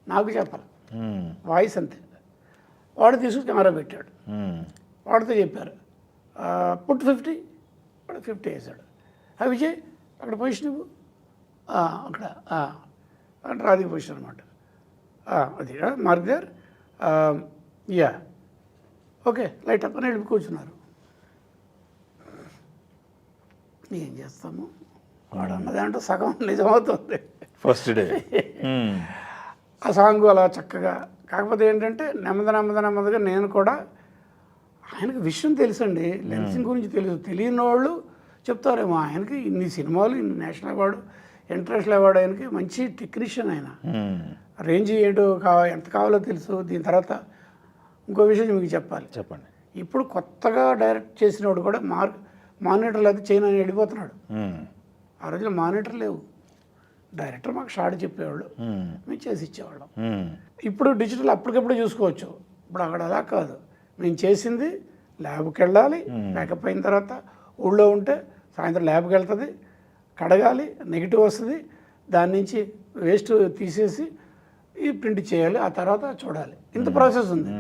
నాకు చెప్పాలి, వాయిస్ అంతే. వాడు తీసుకుని కెమెరా పెట్టాడు, వాడితో చెప్పారు పుట్ 50, వాడు 50 వేసాడు. విజయ్ అక్కడ పొజిషన్ ఇవ్వు, అక్కడ అంటే రాధిక పొజిషన్ అనమాట. అది mark there, yeah okay light up అని వెళ్ళి కూర్చున్నారు. ఏం చేస్తాము, వాడు అన్నది అంటే సగం నిజమవుతుంది. ఫస్ట్ డే ఆ సాంగ్ అలా చక్కగా. కాకపోతే ఏంటంటే నెమ్మదిగా నేను కూడా, ఆయనకి విషయం తెలుసండి, లెన్సింగ్ గురించి తెలుసు. తెలియని వాళ్ళు చెప్తారేమో, ఆయనకి ఇన్ని సినిమాలు, ఇన్ని నేషనల్ అవార్డు, ఇంటర్నేషనల్ అవార్డు, ఆయనకి మంచి టెక్నీషియన్. ఆయన రేంజ్ ఏంటో ఎంత కావాలో తెలుసు. దీని తర్వాత ఇంకో విషయం మీకు చెప్పాలి. చెప్పండి. ఇప్పుడు కొత్తగా డైరెక్ట్ చేసినవాడు కూడా మానిటర్లు అయితే చైనా వెళ్ళిపోతున్నాడు. ఆ రోజుల్లో మానిటర్ లేవు, డైరెక్టర్ మాకు షార్ట్ చెప్పేవాళ్ళు, మేము చేసి ఇచ్చేవాళ్ళం. ఇప్పుడు డిజిటల్ అప్పటికప్పుడు చూసుకోవచ్చు. ఇప్పుడు అక్కడ అలా కాదు, మేము చేసింది ల్యాబ్కి వెళ్ళాలి, ప్యాకప్ అయిన తర్వాత ఊళ్ళో ఉంటే సాయంత్రం ల్యాబ్కి వెళ్తుంది, కడగాలి, నెగిటివ్ వస్తుంది, దాని నుంచి వేస్ట్ తీసేసి ఈ ప్రింట్ చేయాలి, ఆ తర్వాత చూడాలి. ఇంత ప్రాసెస్ ఉంది.